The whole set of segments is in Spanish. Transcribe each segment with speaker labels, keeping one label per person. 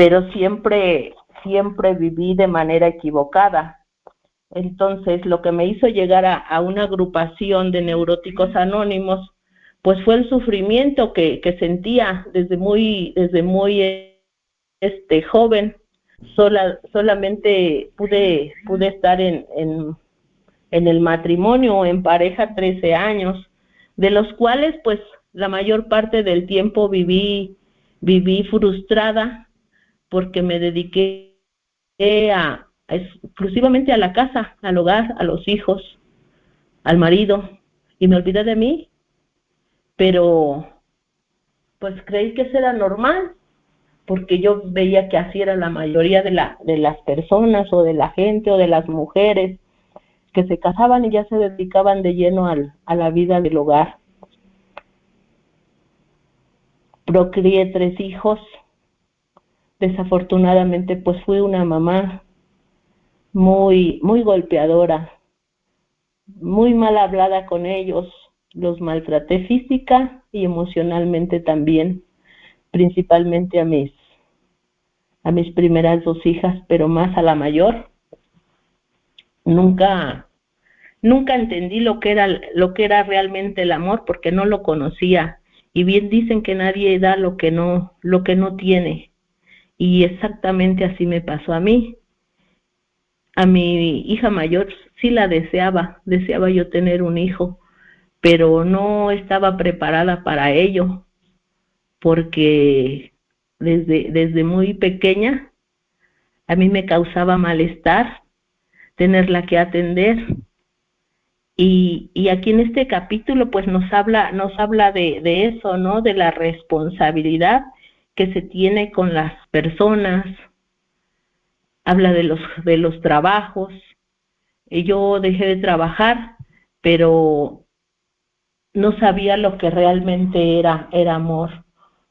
Speaker 1: pero siempre viví de manera equivocada. Entonces, lo que me hizo llegar a una agrupación de neuróticos anónimos, pues fue el sufrimiento que sentía desde muy joven. Solamente pude estar en el matrimonio, en pareja, 13 años, de los cuales pues la mayor parte del tiempo viví frustrada porque me dediqué exclusivamente a la casa, al hogar, a los hijos, al marido, y me olvidé de mí, pero pues creí que eso era normal, porque yo veía que así era la mayoría de las personas, o de la gente, o de las mujeres, que se casaban y ya se dedicaban de lleno a la vida del hogar. Procrié 3 hijos. Desafortunadamente, pues fui una mamá muy golpeadora, muy mal hablada con ellos. Los maltraté física y emocionalmente también, principalmente a mis primeras 2 hijas, pero más a la mayor. Nunca entendí lo que era realmente el amor, porque no lo conocía. Y bien dicen que nadie da lo que no tiene. Y exactamente así me pasó a mí. A mi hija mayor sí la deseaba yo tener un hijo, pero no estaba preparada para ello, porque desde muy pequeña a mí me causaba malestar tenerla que atender. Y aquí en este capítulo pues nos habla de eso, ¿no? De la responsabilidad que se tiene con las personas. Habla de los trabajos. Yo dejé de trabajar, pero no sabía lo que realmente era amor.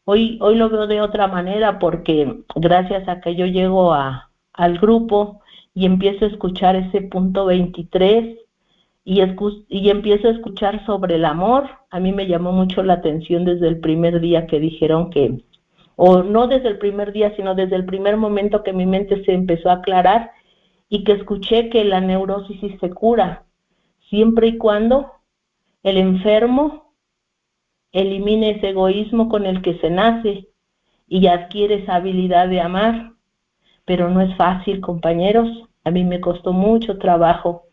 Speaker 1: Hoy lo veo de otra manera, porque gracias a que yo llego al grupo y empiezo a escuchar ese punto 23 y empiezo a escuchar sobre el amor, a mí me llamó mucho la atención desde el primer día que dijeron que, o no desde el primer día, sino desde el primer momento que mi mente se empezó a aclarar y que escuché que la neurosis sí se cura, siempre y cuando el enfermo elimine ese egoísmo con el que se nace y adquiere esa habilidad de amar. Pero no es fácil, compañeros. A mí me costó mucho trabajo.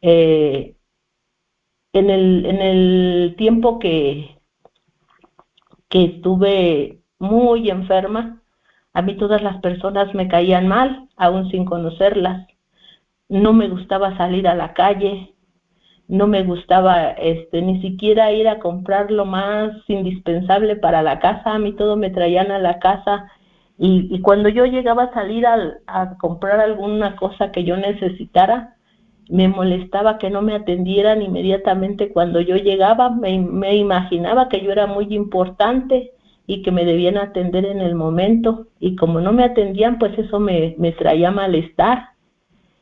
Speaker 1: En el tiempo que estuve muy enferma, a mí todas las personas me caían mal, aún sin conocerlas. No me gustaba salir a la calle, no me gustaba ni siquiera ir a comprar lo más indispensable para la casa. A mí todo me traían a la casa, y cuando yo llegaba a salir a comprar alguna cosa que yo necesitara, me molestaba que no me atendieran inmediatamente cuando yo llegaba. Me imaginaba que yo era muy importante y que me debían atender en el momento, y como no me atendían, pues eso me traía malestar.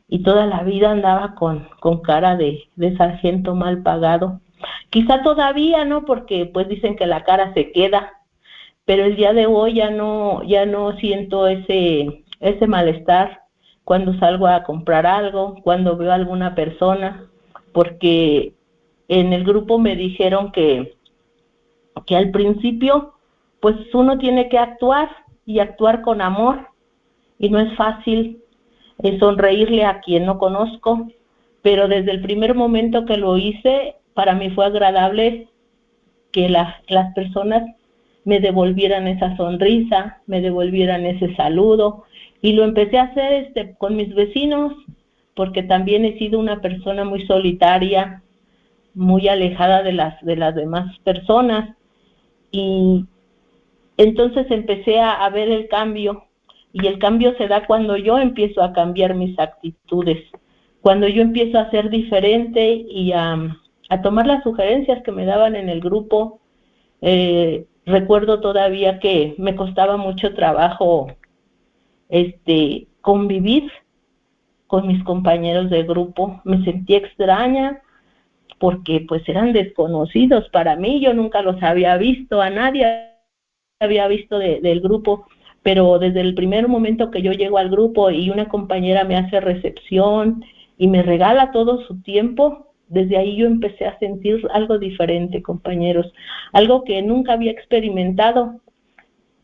Speaker 1: Y toda la vida andaba con cara de sargento mal pagado. Quizá todavía no, porque pues dicen que la cara se queda, pero el día de hoy ya no siento ese malestar cuando salgo a comprar algo, cuando veo a alguna persona, porque en el grupo me dijeron que al principio pues uno tiene que actuar, y actuar con amor, y no es fácil sonreírle a quien no conozco, pero desde el primer momento que lo hice, para mí fue agradable que las personas me devolvieran esa sonrisa, me devolvieran ese saludo, y lo empecé a hacer con mis vecinos, porque también he sido una persona muy solitaria, muy alejada de las demás personas, y entonces empecé a ver el cambio. Y el cambio se da cuando yo empiezo a cambiar mis actitudes, cuando yo empiezo a ser diferente y a tomar las sugerencias que me daban en el grupo. Recuerdo todavía que me costaba mucho trabajo convivir con mis compañeros de grupo. Me sentía extraña porque pues eran desconocidos para mí. Yo nunca los había visto, a nadie había visto del grupo, pero desde el primer momento que yo llego al grupo y una compañera me hace recepción y me regala todo su tiempo, desde ahí yo empecé a sentir algo diferente, compañeros, algo que nunca había experimentado.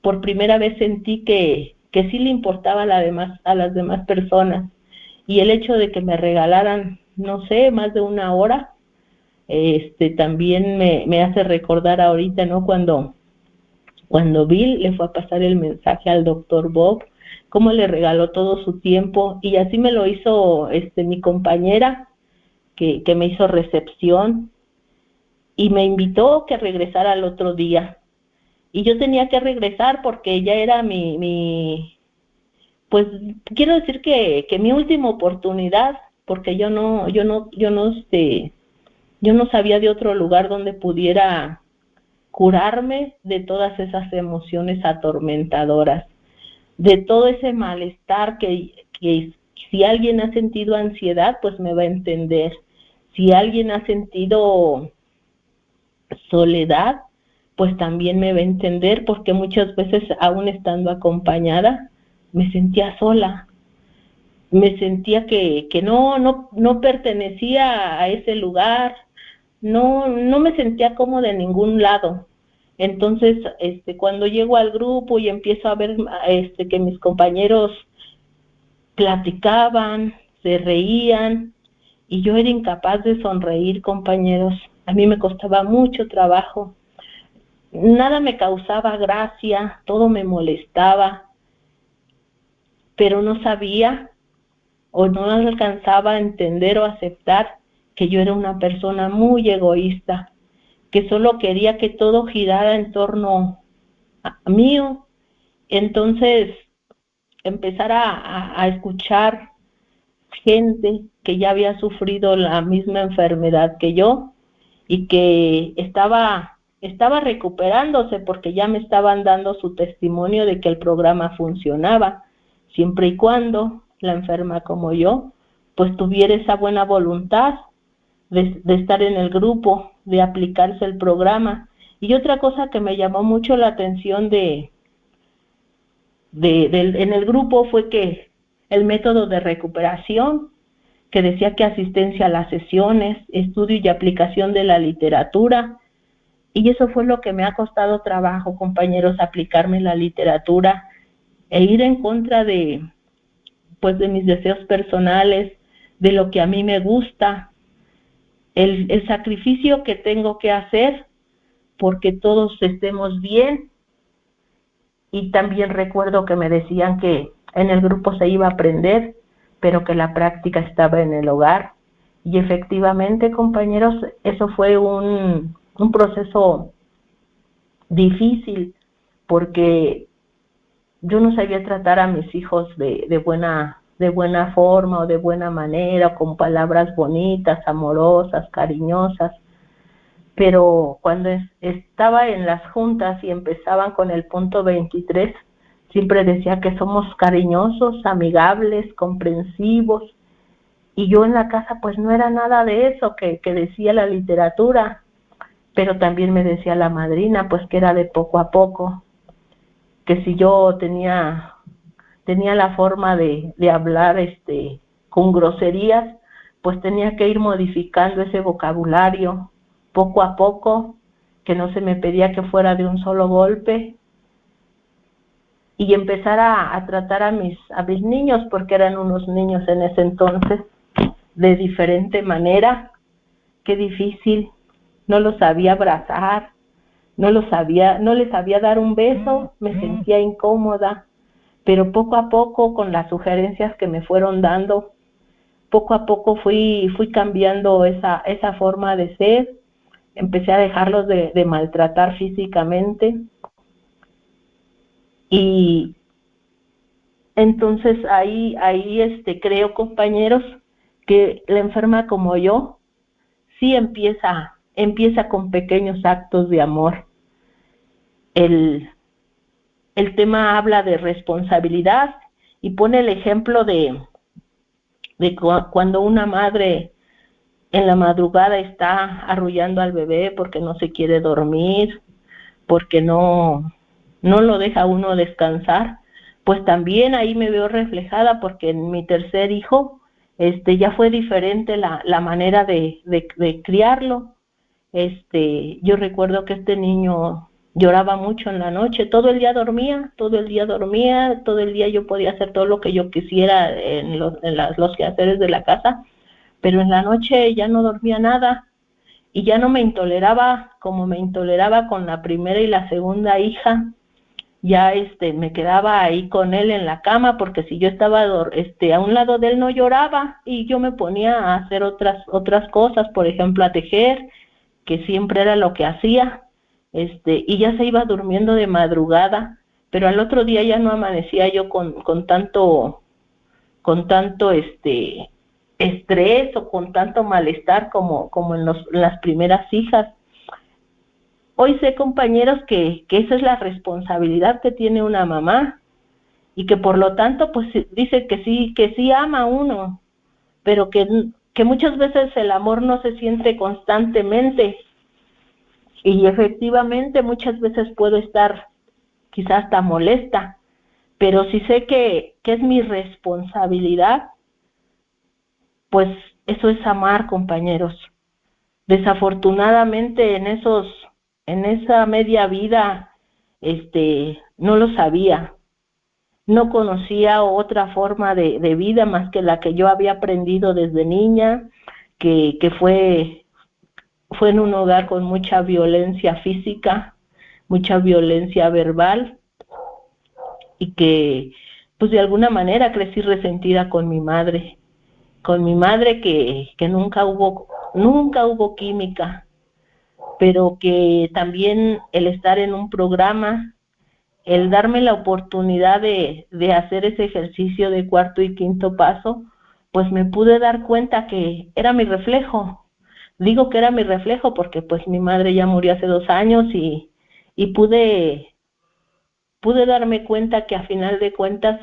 Speaker 1: Por primera vez sentí que sí le importaba a las demás personas, y el hecho de que me regalaran, no sé, más de una hora, también me hace recordar ahorita, ¿no? Cuando Bill le fue a pasar el mensaje al doctor Bob, cómo le regaló todo su tiempo, y así me lo hizo mi compañera que me hizo recepción y me invitó que regresara al otro día. Y yo tenía que regresar porque ella era pues quiero decir que mi última oportunidad, porque yo no sabía de otro lugar donde pudiera curarme de todas esas emociones atormentadoras, de todo ese malestar que si alguien ha sentido ansiedad, pues me va a entender. Si alguien ha sentido soledad, pues también me va a entender, porque muchas veces, aún estando acompañada, me sentía sola, me sentía que no pertenecía a ese lugar, no me sentía cómoda en ningún lado. Entonces, cuando llego al grupo y empiezo a ver que mis compañeros platicaban, se reían, y yo era incapaz de sonreír, compañeros. A mí me costaba mucho trabajo. Nada me causaba gracia, todo me molestaba, pero no sabía o no alcanzaba a entender o aceptar que yo era una persona muy egoísta, que solo quería que todo girara en torno a mío. Entonces, empezar a escuchar gente que ya había sufrido la misma enfermedad que yo y que estaba recuperándose, porque ya me estaban dando su testimonio de que el programa funcionaba, siempre y cuando la enferma como yo pues tuviera esa buena voluntad de estar en el grupo, de aplicarse el programa. Y otra cosa que me llamó mucho la atención en el grupo fue que el método de recuperación, que decía que asistencia a las sesiones, estudio y aplicación de la literatura, y eso fue lo que me ha costado trabajo, compañeros, aplicarme la literatura e ir en contra de mis deseos personales, de lo que a mí me gusta, el sacrificio que tengo que hacer porque todos estemos bien. Y también recuerdo que me decían que en el grupo se iba a aprender, pero que la práctica estaba en el hogar. Y efectivamente, compañeros, eso fue un proceso difícil, porque yo no sabía tratar a mis hijos de buena forma o de buena manera, con palabras bonitas, amorosas, cariñosas. Pero cuando estaba en las juntas y empezaban con el punto 23, siempre decía que somos cariñosos, amigables, comprensivos, y yo en la casa pues no era nada de eso que decía la literatura, pero también me decía la madrina pues que era de poco a poco, que si yo tenía la forma de hablar con groserías, pues tenía que ir modificando ese vocabulario poco a poco, que no se me pedía que fuera de un solo golpe, y empezar a tratar a mis niños, porque eran unos niños en ese entonces, de diferente manera. Qué difícil, no los sabía abrazar, no les sabía dar un beso, me sentía incómoda, pero poco a poco, con las sugerencias que me fueron dando, poco a poco fui cambiando esa forma de ser. Empecé a dejarlos de maltratar físicamente, y entonces ahí creo, compañeros, que la enferma como yo sí empieza con pequeños actos de amor. El tema habla de responsabilidad y pone el ejemplo de cuando una madre en la madrugada está arrullando al bebé porque no se quiere dormir, porque no lo deja uno descansar, pues también ahí me veo reflejada, porque en mi tercer hijo ya fue diferente la manera de criarlo. Yo recuerdo que este niño lloraba mucho en la noche, todo el día dormía, todo el día dormía, todo el día yo podía hacer todo lo que yo quisiera en los quehaceres de la casa, pero en la noche ya no dormía nada, y ya no me intoleraba como me intoleraba con la primera y la segunda hija. Ya me quedaba ahí con él en la cama, porque si yo estaba a un lado de él no lloraba, y yo me ponía a hacer otras cosas, por ejemplo a tejer, que siempre era lo que hacía, y ya se iba durmiendo de madrugada, pero al otro día ya no amanecía yo con tanto estrés o con tanto malestar como en las primeras hijas. Hoy sé, compañeros, que esa es la responsabilidad que tiene una mamá, y que por lo tanto pues dice que sí ama a uno, pero que muchas veces el amor no se siente constantemente, y efectivamente muchas veces puedo estar quizás hasta molesta, pero si sé que es mi responsabilidad, pues eso es amar, compañeros. Desafortunadamente en esa media vida, no lo sabía, no conocía otra forma de vida más que la que yo había aprendido desde niña, que fue en un hogar con mucha violencia física, mucha violencia verbal, y que pues de alguna manera crecí resentida con mi madre, que nunca hubo química, pero que también el estar en un programa, el darme la oportunidad de hacer ese ejercicio de cuarto y quinto paso, pues me pude dar cuenta que era mi reflejo. Digo que era mi reflejo porque pues mi madre ya murió hace 2 años, y pude darme cuenta que a final de cuentas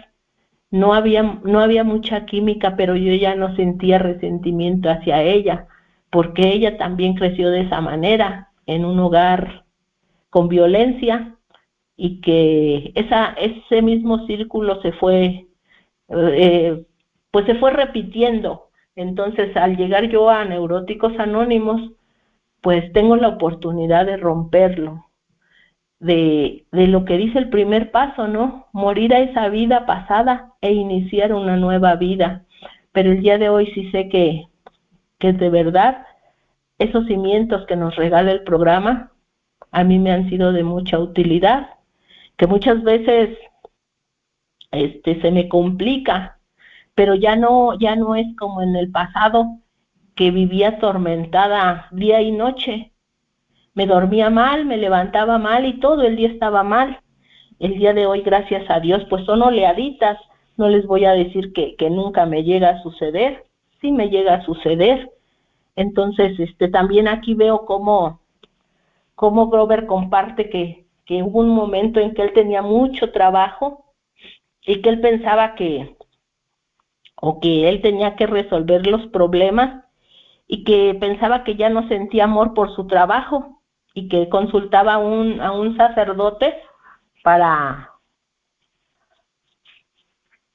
Speaker 1: no había mucha química, pero yo ya no sentía resentimiento hacia ella, porque ella también creció de esa manera, en un hogar con violencia, y que ese mismo círculo pues se fue repitiendo. Entonces, al llegar yo a Neuróticos Anónimos, pues tengo la oportunidad de romperlo, de lo que dice el primer paso, ¿no? Morir a esa vida pasada e iniciar una nueva vida. Pero el día de hoy sí sé que de verdad esos cimientos que nos regala el programa a mí me han sido de mucha utilidad, que muchas veces se me complica, pero ya no es como en el pasado, que vivía atormentada día y noche. Me dormía mal, me levantaba mal y todo el día estaba mal. El día de hoy, gracias a Dios, pues son oleaditas. No les voy a decir que nunca me llega a suceder, sí me llega a suceder. Entonces, también aquí veo cómo Grover comparte que hubo un momento en que él tenía mucho trabajo, y que él pensaba que él tenía que resolver los problemas, y que pensaba que ya no sentía amor por su trabajo, y que consultaba a un sacerdote para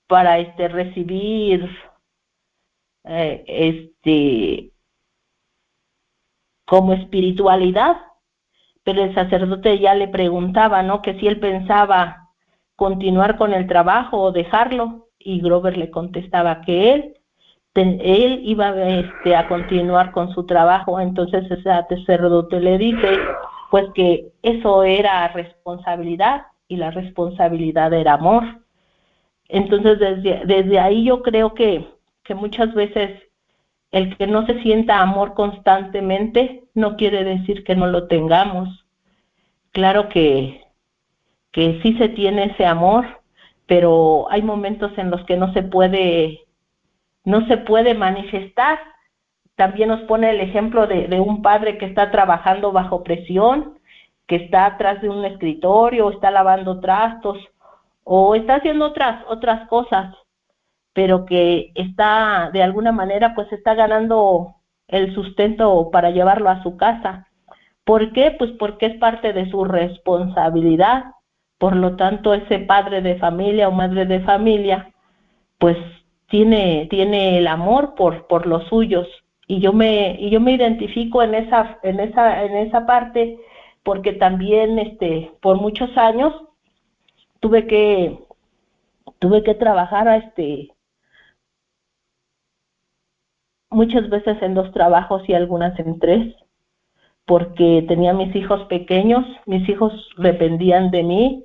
Speaker 1: recibir como espiritualidad, pero el sacerdote ya le preguntaba, ¿no?, que si él pensaba continuar con el trabajo o dejarlo, y Grover le contestaba que él iba a continuar con su trabajo. Entonces ese sacerdote le dice pues que eso era responsabilidad, y la responsabilidad era amor. Entonces desde ahí yo creo que muchas veces el que no se sienta amor constantemente no quiere decir que no lo tengamos. Claro que sí se tiene ese amor, pero hay momentos en los que no se puede manifestar. También nos pone el ejemplo de un padre que está trabajando bajo presión, que está atrás de un escritorio, o está lavando trastos, o está haciendo otras cosas, pero que está, de alguna manera, pues está ganando el sustento para llevarlo a su casa. ¿Por qué? Pues porque es parte de su responsabilidad, por lo tanto ese padre de familia o madre de familia pues tiene el amor por los suyos, y yo me identifico en esa parte, porque también por muchos años tuve que trabajar muchas veces en 2 trabajos y algunas en 3, porque tenía mis hijos pequeños, mis hijos dependían de mí,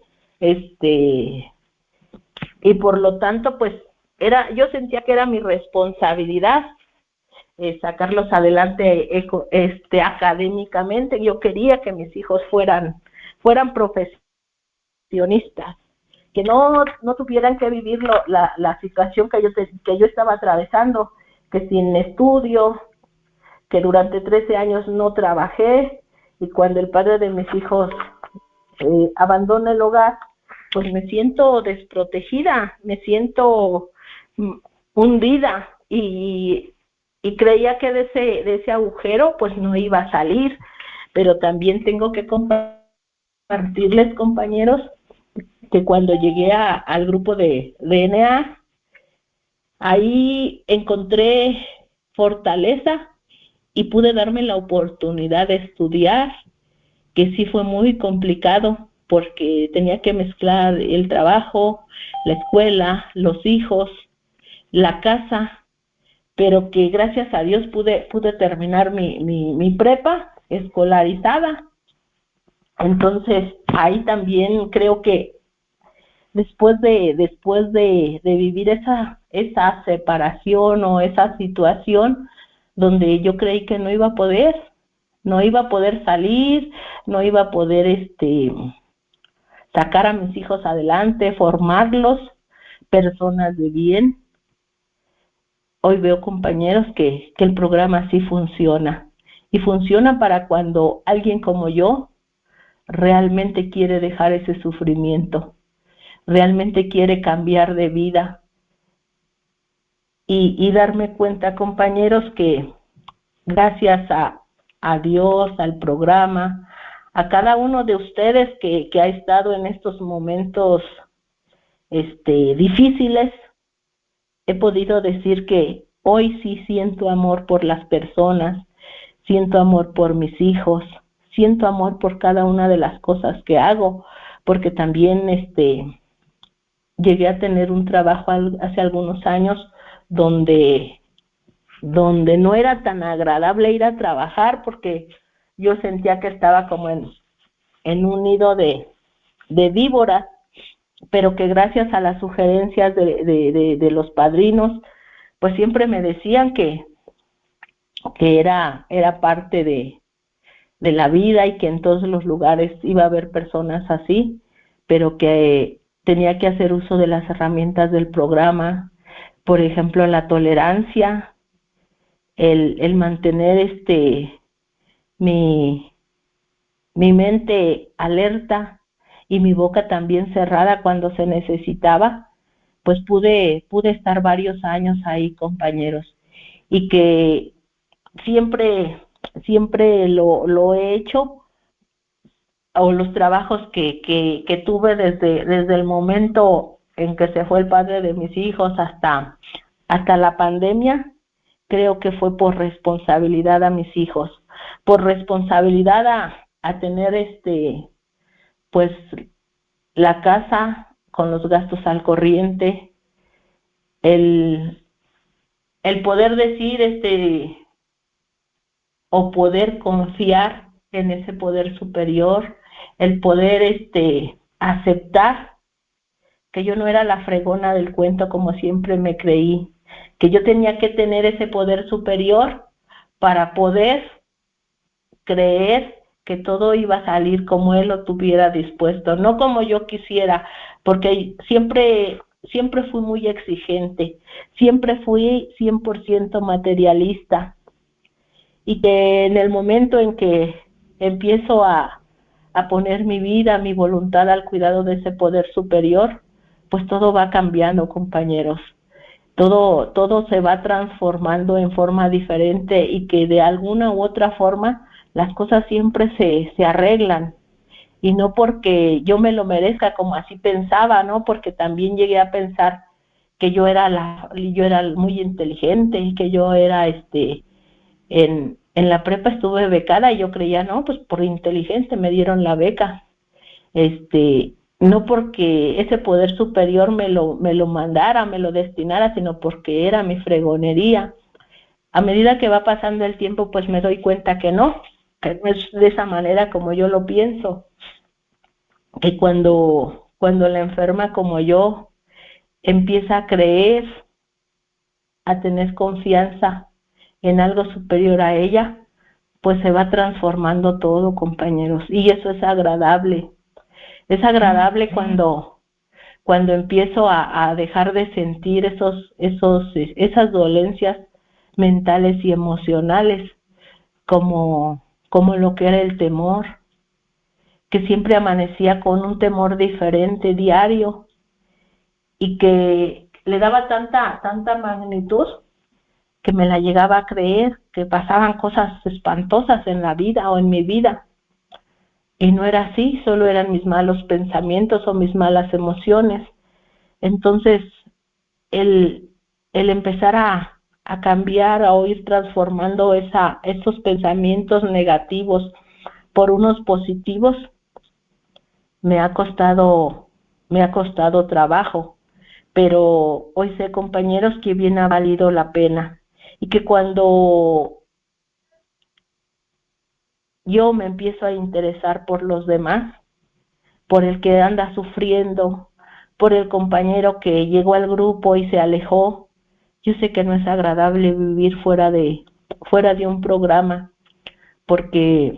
Speaker 1: y por lo tanto pues yo sentía que era mi responsabilidad sacarlos adelante académicamente. Yo quería que mis hijos fueran profesionistas, que no tuvieran que vivir la situación que yo estaba atravesando, que sin estudio, que durante 13 años no trabajé, y cuando el padre de mis hijos abandona el hogar, pues me siento desprotegida, me siento hundida, y creía que de ese agujero pues no iba a salir. Pero también tengo que compartirles, compañeros, que cuando llegué al grupo de DNA, ahí encontré fortaleza y pude darme la oportunidad de estudiar, que sí fue muy complicado porque tenía que mezclar el trabajo, la escuela, los hijos, la casa, pero que gracias a Dios pude terminar mi prepa escolarizada. Entonces ahí también creo que después de vivir esa separación o esa situación donde yo creí que no iba a poder salir, no iba a poder sacar a mis hijos adelante, formarlos personas de bien, hoy veo, compañeros, que el programa sí funciona, y funciona para cuando alguien como yo realmente quiere dejar ese sufrimiento, realmente quiere cambiar de vida, y darme cuenta, compañeros, que gracias a Dios, al programa, a cada uno de ustedes que ha estado en estos momentos difíciles, he podido decir que hoy sí siento amor por las personas, siento amor por mis hijos, siento amor por cada una de las cosas que hago, porque también llegué a tener un trabajo hace algunos años donde no era tan agradable ir a trabajar, porque yo sentía que estaba como en un nido de víboras, pero que gracias a las sugerencias de los padrinos, pues siempre me decían que era parte de la vida, y que en todos los lugares iba a haber personas así, pero que tenía que hacer uso de las herramientas del programa, por ejemplo, la tolerancia, el mantener mi mente alerta y mi boca también cerrada cuando se necesitaba. Pues pude estar varios años ahí, compañeros, y que siempre lo he hecho, o los trabajos que tuve desde el momento en que se fue el padre de mis hijos hasta la pandemia, creo que fue por responsabilidad a mis hijos, por responsabilidad a tener pues la casa con los gastos al corriente, el poder decir o poder confiar en ese poder superior, el poder aceptar que yo no era la fregona del cuento como siempre me creí, que yo tenía que tener ese poder superior para poder creer que todo iba a salir como él lo tuviera dispuesto, no como yo quisiera, porque siempre fui muy exigente, siempre fui 100% materialista, y que en el momento en que empiezo a poner mi vida, mi voluntad al cuidado de ese poder superior, pues todo va cambiando, compañeros. Todo se va transformando en forma diferente, y que de alguna u otra forma las cosas siempre se arreglan. y no porque yo me lo merezca, como así pensaba, ¿no? Porque también llegué a pensar que yo era muy inteligente y que yo era, en la prepa estuve becada y yo creía, no, pues por inteligente me dieron la beca, no porque ese poder superior me lo mandara, me lo destinara, sino porque era mi fregonería. A medida que va pasando el tiempo, pues me doy cuenta que no es de esa manera como yo lo pienso, que cuando la enferma como yo empieza a creer, a tener confianza en algo superior a ella, pues se va transformando todo, compañeros, y eso es agradable. Es agradable cuando empiezo a dejar de sentir esas dolencias mentales y emocionales, como lo que era el temor, que siempre amanecía con un temor diferente diario y que le daba tanta magnitud que me la llegaba a creer, que pasaban cosas espantosas en la vida o en mi vida. Y no era así, solo eran mis malos pensamientos o mis malas emociones. Entonces, el, el empezar a cambiar, a ir transformando esos pensamientos negativos por unos positivos, me ha costado, me ha costado trabajo, pero hoy sé, compañeros, que bien ha valido la pena y que cuando yo me empiezo a interesar por los demás, por el que anda sufriendo, por el compañero que llegó al grupo y se alejó, yo sé que no es agradable vivir fuera de un programa, porque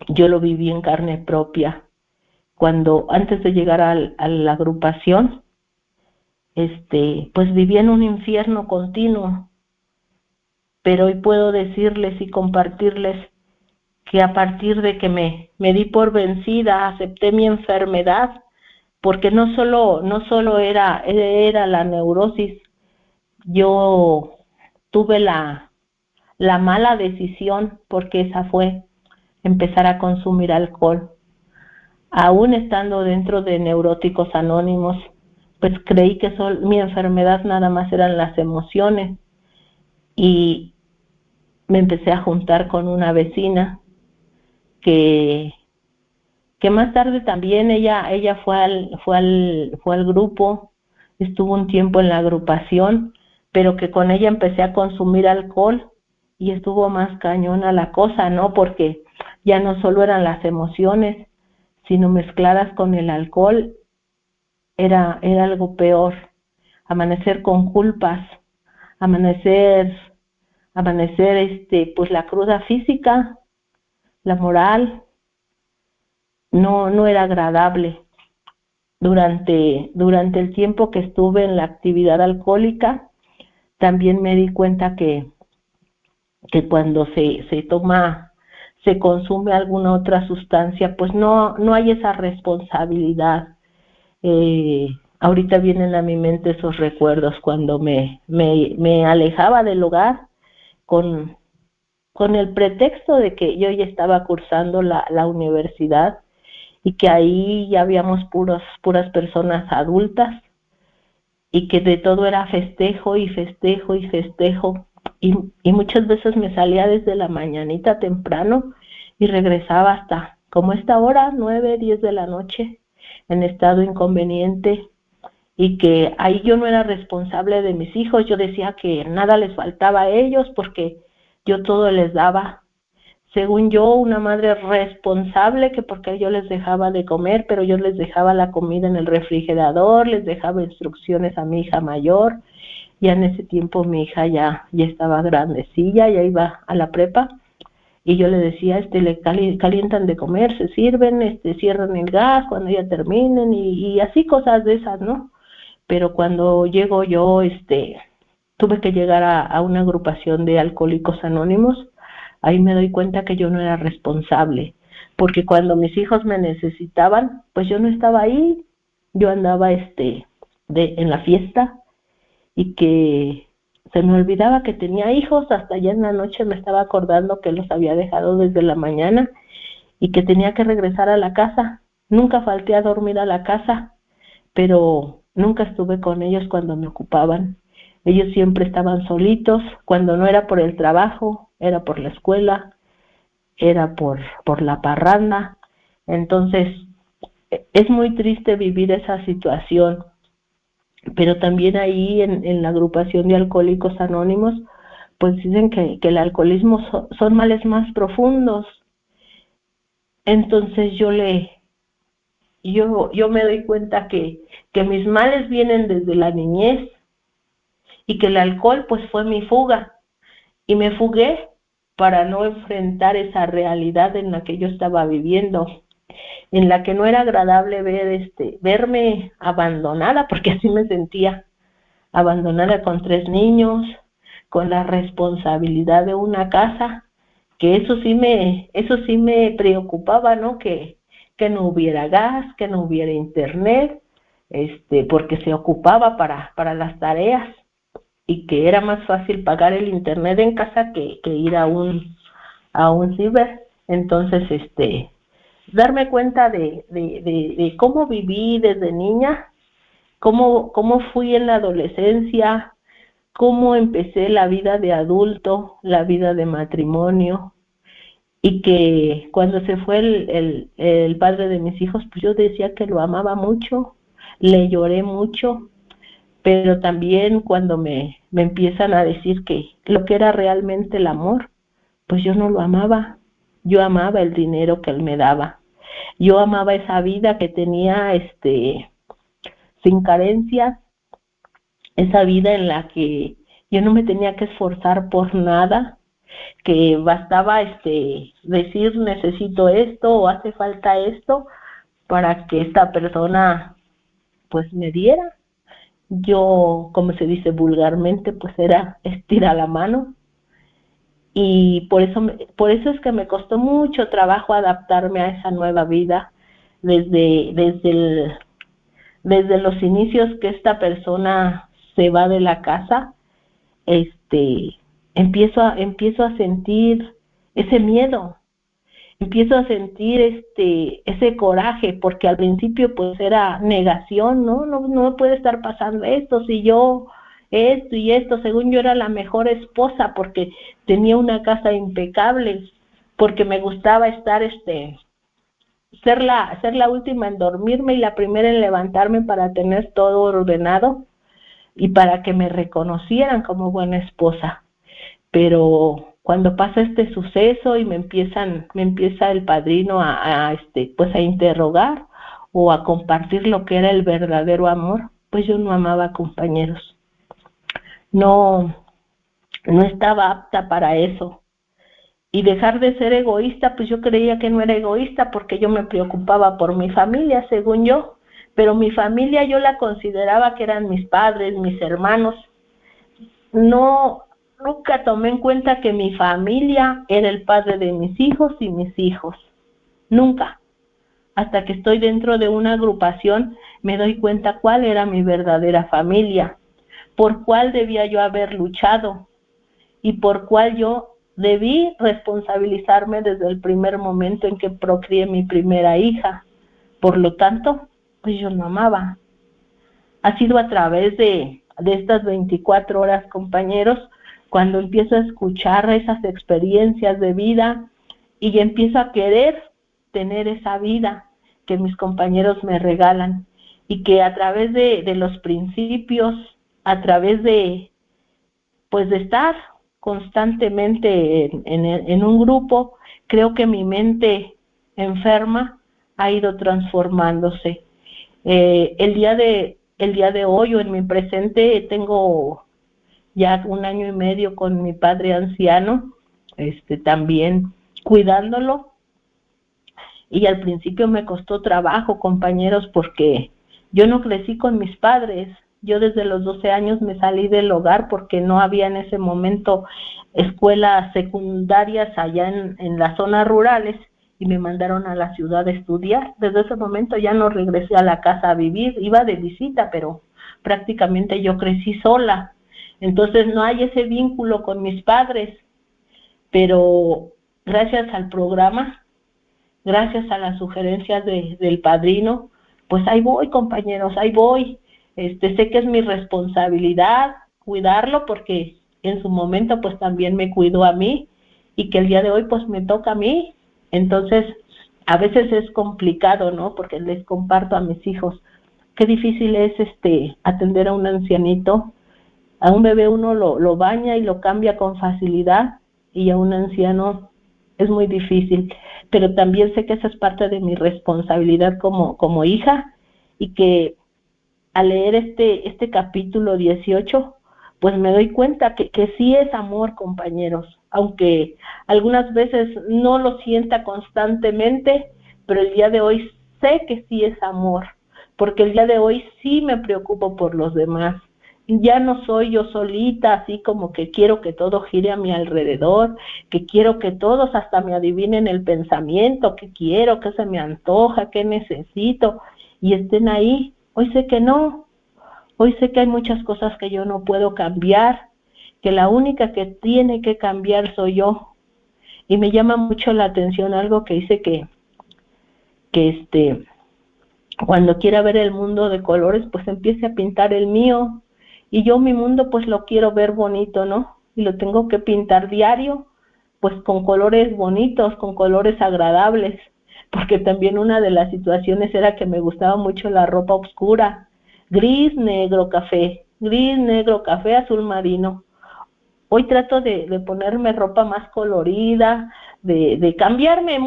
Speaker 1: yo lo viví en carne propia. Cuando antes de llegar a la agrupación, pues vivía en un infierno continuo, pero hoy puedo decirles y compartirles que a partir de que me di por vencida, acepté mi enfermedad, porque no solo era la neurosis, yo tuve la mala decisión, porque esa fue empezar a consumir alcohol. Aún estando dentro de Neuróticos Anónimos, pues creí que mi enfermedad nada más eran las emociones, y me empecé a juntar con una vecina que más tarde también ella fue al grupo, estuvo un tiempo en la agrupación, pero que con ella empecé a consumir alcohol y estuvo más cañona la cosa, ¿no? Porque ya no solo eran las emociones, sino mezcladas con el alcohol, era algo peor. Amanecer con culpas, amanecer, pues la cruda física, la moral, no era agradable. Durante el tiempo que estuve en la actividad alcohólica, también me di cuenta que cuando se consume alguna otra sustancia, pues no hay esa responsabilidad. Ahorita vienen a mi mente esos recuerdos cuando me alejaba del hogar con, con el pretexto de que yo ya estaba cursando la universidad, y que ahí ya habíamos puras personas adultas, y que de todo era festejo y festejo y festejo, y muchas veces me salía desde la mañanita temprano y regresaba hasta como esta hora, 9, 10 de la noche, en estado inconveniente, y que ahí yo no era responsable de mis hijos. Yo decía que nada les faltaba a ellos porque yo todo les daba, según yo, una madre responsable, que porque yo les dejaba de comer, pero yo les dejaba la comida en el refrigerador, les dejaba instrucciones a mi hija mayor. Ya en ese tiempo mi hija ya estaba grandecilla, ya iba a la prepa, y yo le decía, le calientan de comer, se sirven, cierran el gas cuando ya terminen, y así cosas de esas, ¿no? Pero cuando llego yo, tuve que llegar a una agrupación de Alcohólicos Anónimos. Ahí me doy cuenta que yo no era responsable, porque cuando mis hijos me necesitaban, pues yo no estaba ahí, yo andaba en la fiesta, y que se me olvidaba que tenía hijos, hasta ya en la noche me estaba acordando que los había dejado desde la mañana, y que tenía que regresar a la casa. Nunca falté a dormir a la casa, pero nunca estuve con ellos cuando me ocupaban. Ellos siempre estaban solitos, cuando no era por el trabajo, era por la escuela, era por la parranda. Entonces, es muy triste vivir esa situación, pero también ahí en la agrupación de Alcohólicos Anónimos, pues dicen que el alcoholismo son males más profundos. Entonces yo me doy cuenta que mis males vienen desde la niñez y que el alcohol pues fue mi fuga, y me fugué para no enfrentar esa realidad en la que yo estaba viviendo, en la que no era agradable verme abandonada, porque así me sentía, abandonada con 3 niños, con la responsabilidad de una casa, que eso sí me preocupaba, ¿no? Que no hubiera gas, que no hubiera internet, porque se ocupaba para las tareas, y que era más fácil pagar el internet en casa que ir a un ciber. Entonces, darme cuenta de cómo viví desde niña, cómo fui en la adolescencia, cómo empecé la vida de adulto, la vida de matrimonio, y que cuando se fue el padre de mis hijos, pues yo decía que lo amaba mucho, le lloré mucho, pero también cuando me empiezan a decir que lo que era realmente el amor, pues yo no lo amaba. Yo amaba el dinero que él me daba, yo amaba esa vida que tenía sin carencias, esa vida en la que yo no me tenía que esforzar por nada, que bastaba decir necesito esto o hace falta esto para que esta persona pues me diera. Yo, como se dice vulgarmente, pues era estira la mano, y por eso es que me costó mucho trabajo adaptarme a esa nueva vida desde los inicios que esta persona se va de la casa. Empiezo a sentir ese miedo, empiezo a sentir ese coraje, porque al principio pues era negación, no puede estar pasando esto, si yo esto y esto, según yo era la mejor esposa porque tenía una casa impecable, porque me gustaba estar ser la última en dormirme y la primera en levantarme para tener todo ordenado y para que me reconocieran como buena esposa. Pero cuando pasa este suceso y me empieza el padrino pues a interrogar o a compartir lo que era el verdadero amor, pues yo no amaba, compañeros. No estaba apta para eso. Y dejar de ser egoísta, pues yo creía que no era egoísta porque yo me preocupaba por mi familia, según yo, pero mi familia yo la consideraba que eran mis padres, mis hermanos. Nunca tomé en cuenta que mi familia era el padre de mis hijos y mis hijos. Nunca. Hasta que estoy dentro de una agrupación me doy cuenta cuál era mi verdadera familia, por cuál debía yo haber luchado y por cuál yo debí responsabilizarme desde el primer momento en que procreé mi primera hija. Por lo tanto, pues yo no amaba. Ha sido a través de estas 24 horas, compañeros, cuando empiezo a escuchar esas experiencias de vida y empiezo a querer tener esa vida que mis compañeros me regalan, y que a través de los principios, a través de estar constantemente en un grupo, creo que mi mente enferma ha ido transformándose. El día de hoy, o en mi presente, tengo ya 1 año y medio con mi padre anciano, también cuidándolo, y al principio me costó trabajo, compañeros, porque yo no crecí con mis padres. Yo desde los 12 años me salí del hogar porque no había en ese momento escuelas secundarias allá en las zonas rurales, y me mandaron a la ciudad a estudiar. Desde ese momento ya no regresé a la casa a vivir, iba de visita, pero prácticamente yo crecí sola. Entonces no hay ese vínculo con mis padres, pero gracias al programa gracias a las sugerencias del padrino, pues ahí voy, compañeros, ahí voy. Sé que es mi responsabilidad cuidarlo porque en su momento pues también me cuidó a mí y que el día de hoy pues me toca a mí. Entonces, a veces es complicado, ¿no? Porque les comparto a mis hijos qué difícil es atender a un ancianito. A un bebé uno lo baña y lo cambia con facilidad y a un anciano es muy difícil, pero también sé que esa es parte de mi responsabilidad como hija y que al leer este capítulo 18, pues me doy cuenta que sí es amor, compañeros, aunque algunas veces no lo sienta constantemente, pero el día de hoy sé que sí es amor, porque el día de hoy sí me preocupo por los demás. Ya no soy yo solita, así como que quiero que todo gire a mi alrededor, que quiero que todos hasta me adivinen el pensamiento, que quiero, que se me antoja, que necesito, y estén ahí. Hoy sé que no, hoy sé que hay muchas cosas que yo no puedo cambiar, que la única que tiene que cambiar soy yo. Y me llama mucho la atención algo que dice que cuando quiera ver el mundo de colores, pues empiece a pintar el mío. Y yo mi mundo pues lo quiero ver bonito, ¿no? Y lo tengo que pintar diario, pues con colores bonitos, con colores agradables, porque también una de las situaciones era que me gustaba mucho la ropa oscura, gris, negro, café, azul marino. Hoy trato de ponerme ropa más colorida, de cambiarme,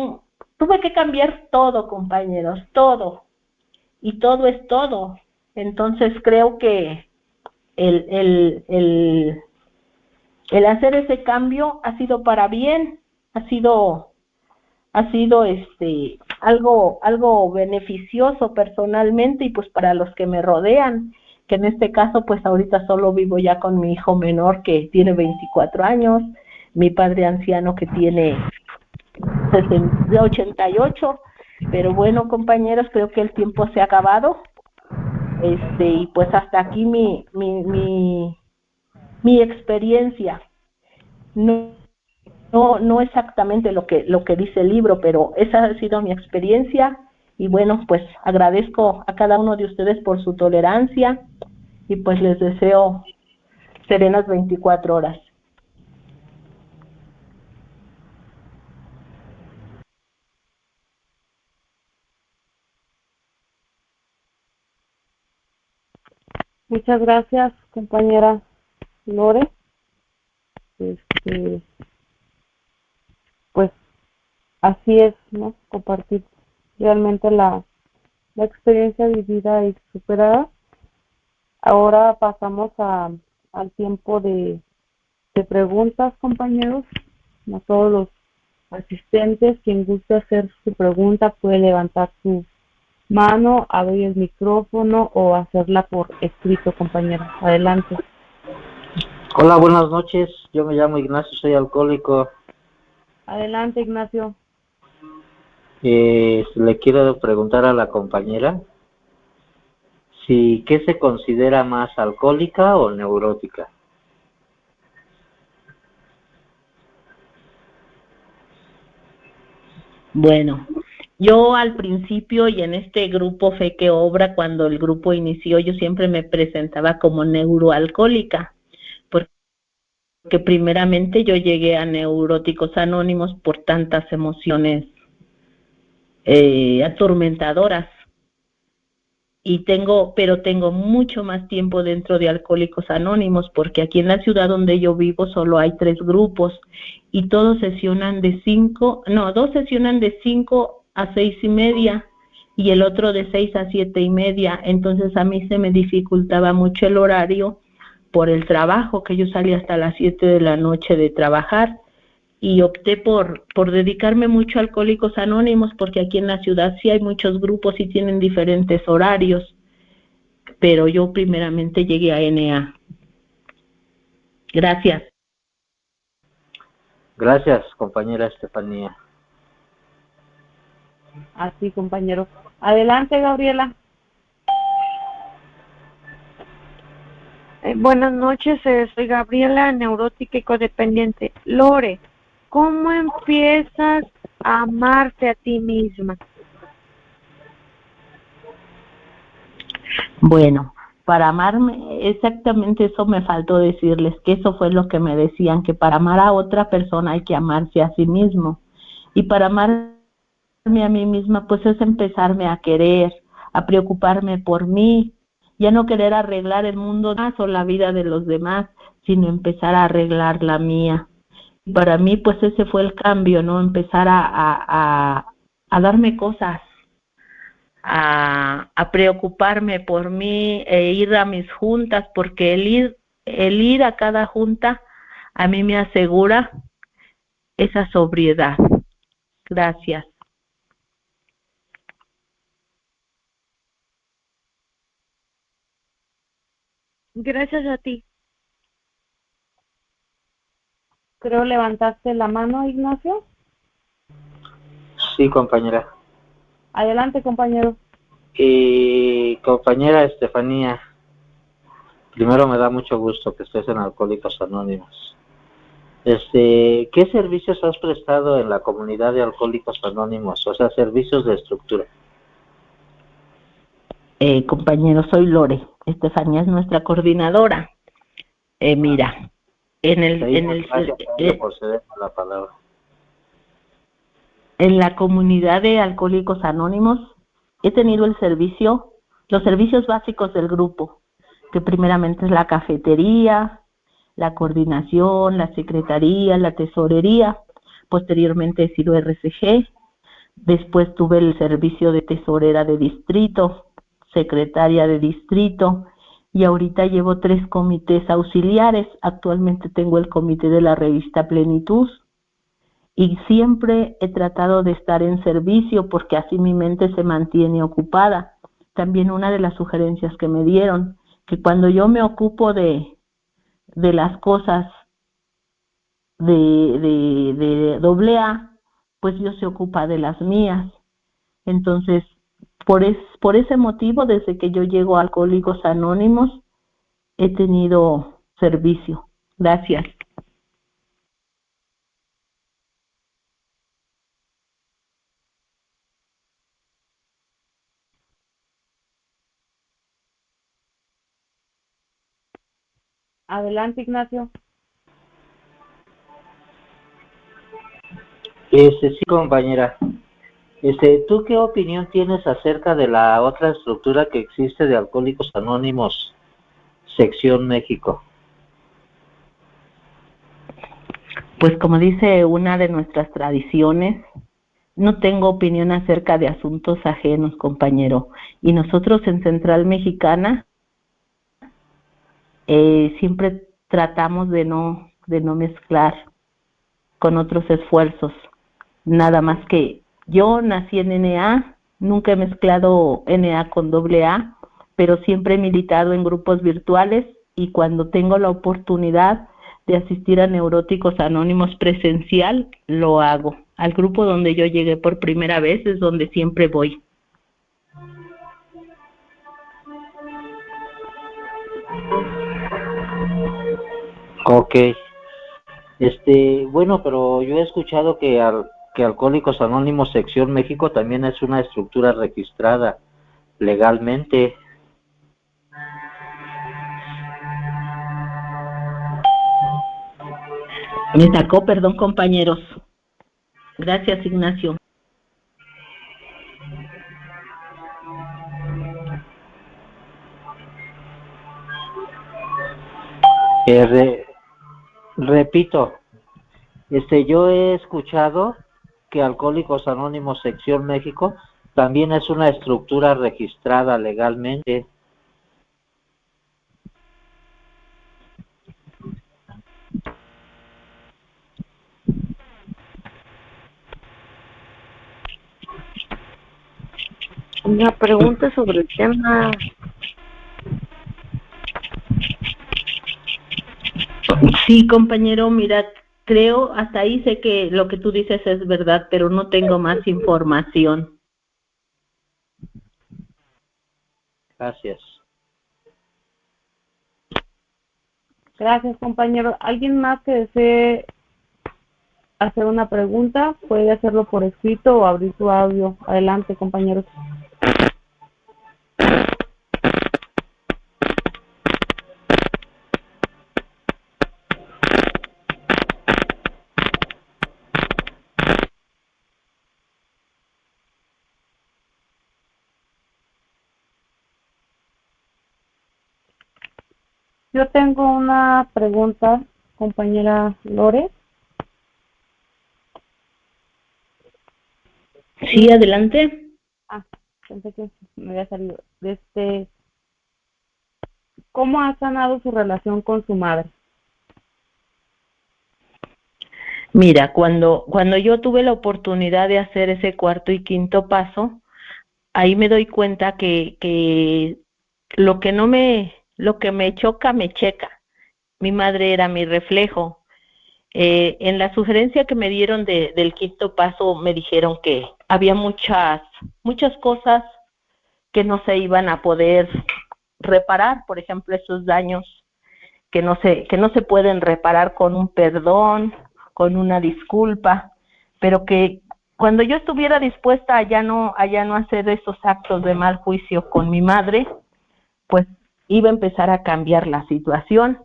Speaker 1: tuve que cambiar todo, compañeros, todo, y todo es todo. Entonces creo que el, el, el, el hacer ese cambio ha sido para bien, ha sido algo beneficioso personalmente y pues para los que me rodean, que en este caso pues ahorita solo vivo ya con mi hijo menor que tiene 24 años, mi padre anciano que tiene 88, pero bueno, compañeros, creo que el tiempo se ha acabado. Y pues hasta aquí mi experiencia. No exactamente lo que dice el libro, pero esa ha sido mi experiencia y bueno, pues agradezco a cada uno de ustedes por su tolerancia y pues les deseo serenas 24 horas.
Speaker 2: Muchas gracias, compañera Lore. Este, pues así es, ¿no? Compartir realmente la experiencia vivida y superada. Ahora pasamos al tiempo de preguntas, compañeros. A todos los asistentes, quien guste hacer su pregunta puede levantar su mano, abrir el micrófono o hacerla por escrito, compañero. Adelante.
Speaker 3: Hola, buenas noches. Yo me llamo Ignacio, soy alcohólico.
Speaker 2: Adelante, Ignacio.
Speaker 3: Le quiero preguntar a la compañera si ¿qué se considera más, alcohólica o neurótica?
Speaker 1: Bueno, yo al principio y en este grupo Fe que Obra, cuando el grupo inició, yo siempre me presentaba como neuroalcohólica, porque primeramente yo llegué a Neuróticos Anónimos por tantas emociones atormentadoras pero tengo mucho más tiempo dentro de Alcohólicos Anónimos, porque aquí en la ciudad donde yo vivo solo hay 3 grupos y todos sesionan dos sesionan de 5 a 6:30 y el otro de 6 a 7:30. Entonces a mí se me dificultaba mucho el horario por el trabajo, que yo salía hasta las 7 de la noche de trabajar, y opté por dedicarme mucho a Alcohólicos Anónimos, porque aquí en la ciudad sí hay muchos grupos y tienen diferentes horarios, pero yo primeramente llegué a NA. Gracias.
Speaker 3: Gracias, compañera Estefanía.
Speaker 2: Así, compañero. Adelante, Gabriela.
Speaker 4: Buenas noches, soy Gabriela, neurótica y codependiente. Lore, ¿cómo empiezas
Speaker 2: amarte a ti misma.
Speaker 1: Bueno, para amarme, exactamente eso me faltó decirles, que eso fue lo que me decían, que para amar a otra persona hay que amarse a sí mismo. Y para amarme a mí misma, pues es empezarme a querer, a preocuparme por mí, ya no querer arreglar el mundo más o la vida de los demás, sino empezar a arreglar la mía. Y para mí, pues ese fue el cambio, ¿no? Empezar a darme cosas, a preocuparme por mí e ir a mis juntas, porque el ir a cada junta a mí me asegura esa sobriedad. Gracias.
Speaker 2: Gracias a ti. Creo levantaste la mano, Ignacio.
Speaker 3: Sí, compañera.
Speaker 2: Adelante, compañero.
Speaker 3: Compañera Estefanía, primero me da mucho gusto que estés en Alcohólicos Anónimos. ¿Qué servicios has prestado en la comunidad de Alcohólicos Anónimos? O sea, servicios de estructura.
Speaker 1: Compañero, soy Lore. Estefanía es nuestra coordinadora. Mira,
Speaker 3: Por cederme la palabra.
Speaker 1: En la comunidad de Alcohólicos Anónimos he tenido los servicios básicos del grupo, que primeramente es la cafetería, la coordinación, la secretaría, la tesorería. Posteriormente he sido RCG. Después tuve el servicio de tesorera de distrito, secretaria de distrito, y ahorita llevo 3 comités auxiliares. Actualmente tengo el comité de la revista Plenitud, y siempre he tratado de estar en servicio porque así mi mente se mantiene ocupada. También una de las sugerencias que me dieron, que cuando yo me ocupo de las cosas de AA, pues Dios se ocupa de las mías. Entonces, por ese motivo, desde que yo llego a Alcohólicos Anónimos, he tenido servicio. Gracias.
Speaker 2: Adelante, Ignacio.
Speaker 3: Sí, compañera. ¿Tú qué opinión tienes acerca de la otra estructura que existe de Alcohólicos Anónimos, sección México?
Speaker 1: Pues como dice una de nuestras tradiciones, no tengo opinión acerca de asuntos ajenos, compañero. Y nosotros en Central Mexicana siempre tratamos de no mezclar con otros esfuerzos. Nada más que yo nací en NA, nunca he mezclado NA con AA, pero siempre he militado en grupos virtuales, y cuando tengo la oportunidad de asistir a Neuróticos Anónimos presencial, lo hago. Al grupo donde yo llegué por primera vez es donde siempre voy.
Speaker 3: Ok. Bueno, pero yo he escuchado que Alcohólicos Anónimos sección México también es una estructura registrada legalmente.
Speaker 1: Me sacó, perdón, compañeros. Gracias, Ignacio.
Speaker 3: Repito, yo he escuchado que Alcohólicos Anónimos sección México también es una estructura registrada legalmente.
Speaker 2: Una pregunta sobre el tema.
Speaker 1: Sí, compañero, mira, creo, hasta ahí sé que lo que tú dices es verdad, pero no tengo más información.
Speaker 3: Gracias.
Speaker 2: Gracias, compañero. ¿Alguien más que desee hacer una pregunta, puede hacerlo por escrito o abrir su audio. Adelante, compañeros. Yo tengo una pregunta, compañera Lore.
Speaker 1: Sí, adelante.
Speaker 2: Pensé que me había salido. ¿Cómo ha sanado su relación con su madre?
Speaker 1: Mira, cuando yo tuve la oportunidad de hacer ese cuarto y quinto paso, ahí me doy cuenta que lo que me choca, me checa. Mi madre era mi reflejo. En la sugerencia que me dieron del quinto paso, me dijeron que había muchas cosas que no se iban a poder reparar, por ejemplo, esos daños que no se pueden reparar con un perdón, con una disculpa, pero que cuando yo estuviera dispuesta a ya no hacer esos actos de mal juicio con mi madre, pues iba a empezar a cambiar la situación.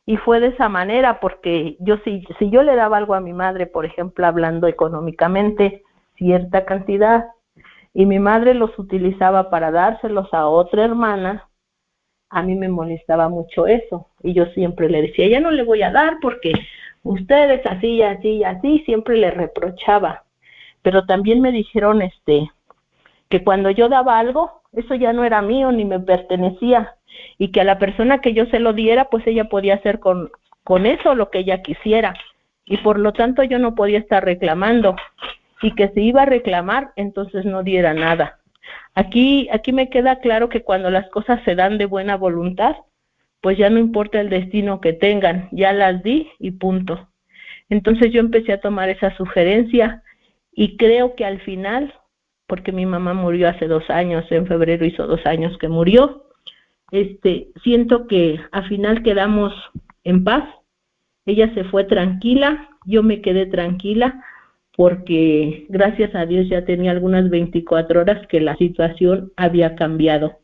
Speaker 1: Y fue de esa manera, porque si yo le daba algo a mi madre, por ejemplo, hablando económicamente, cierta cantidad, y mi madre los utilizaba para dárselos a otra hermana, a mí me molestaba mucho eso. Y yo siempre le decía, ya no le voy a dar porque ustedes así, así, así, siempre le reprochaba. Pero también me dijeron que cuando yo daba algo, eso ya no era mío ni me pertenecía, y que a la persona que yo se lo diera, pues ella podía hacer con eso lo que ella quisiera, y por lo tanto yo no podía estar reclamando, y que si iba a reclamar, entonces no diera nada. Aquí me queda claro que cuando las cosas se dan de buena voluntad, pues ya no importa el destino que tengan, ya las di y punto. Entonces yo empecé a tomar esa sugerencia y creo que al final, porque mi mamá murió hace 2 años, en febrero hizo 2 años que murió, siento que al final quedamos en paz. Ella se fue tranquila, yo me quedé tranquila, porque gracias a Dios ya tenía algunas 24 horas que la situación había cambiado.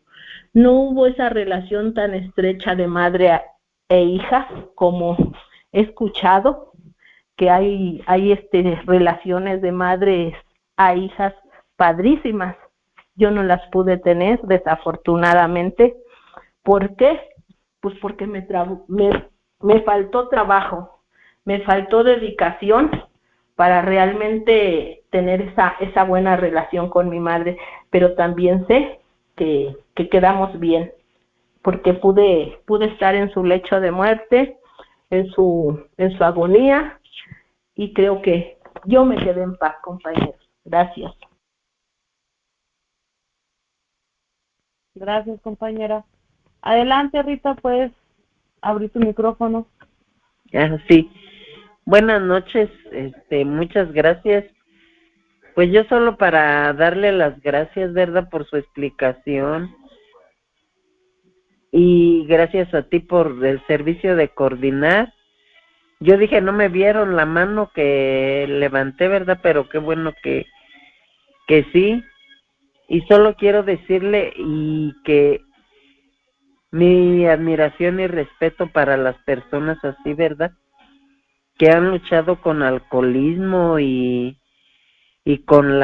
Speaker 1: No hubo esa relación tan estrecha de madre e hija como he escuchado, que hay relaciones de madres a hijas padrísimas. Yo no las pude tener, desafortunadamente. ¿Por qué? Pues porque me faltó trabajo, me faltó dedicación para realmente tener esa buena relación con mi madre, pero también sé que quedamos bien, porque pude estar en su lecho de muerte, en su agonía, y creo que yo me quedé en paz, compañeros. Gracias.
Speaker 2: Gracias, compañera. Adelante, Rita, puedes abrir tu micrófono.
Speaker 4: Sí. Buenas noches, muchas gracias. Pues yo solo para darle las gracias, ¿verdad?, por su explicación. Y gracias a ti por el servicio de coordinar. Yo dije, no me vieron la mano que levanté, ¿verdad? Pero qué bueno que sí. Y solo quiero decirle y que mi admiración y respeto para las personas así, ¿verdad?, que han luchado con alcoholismo y con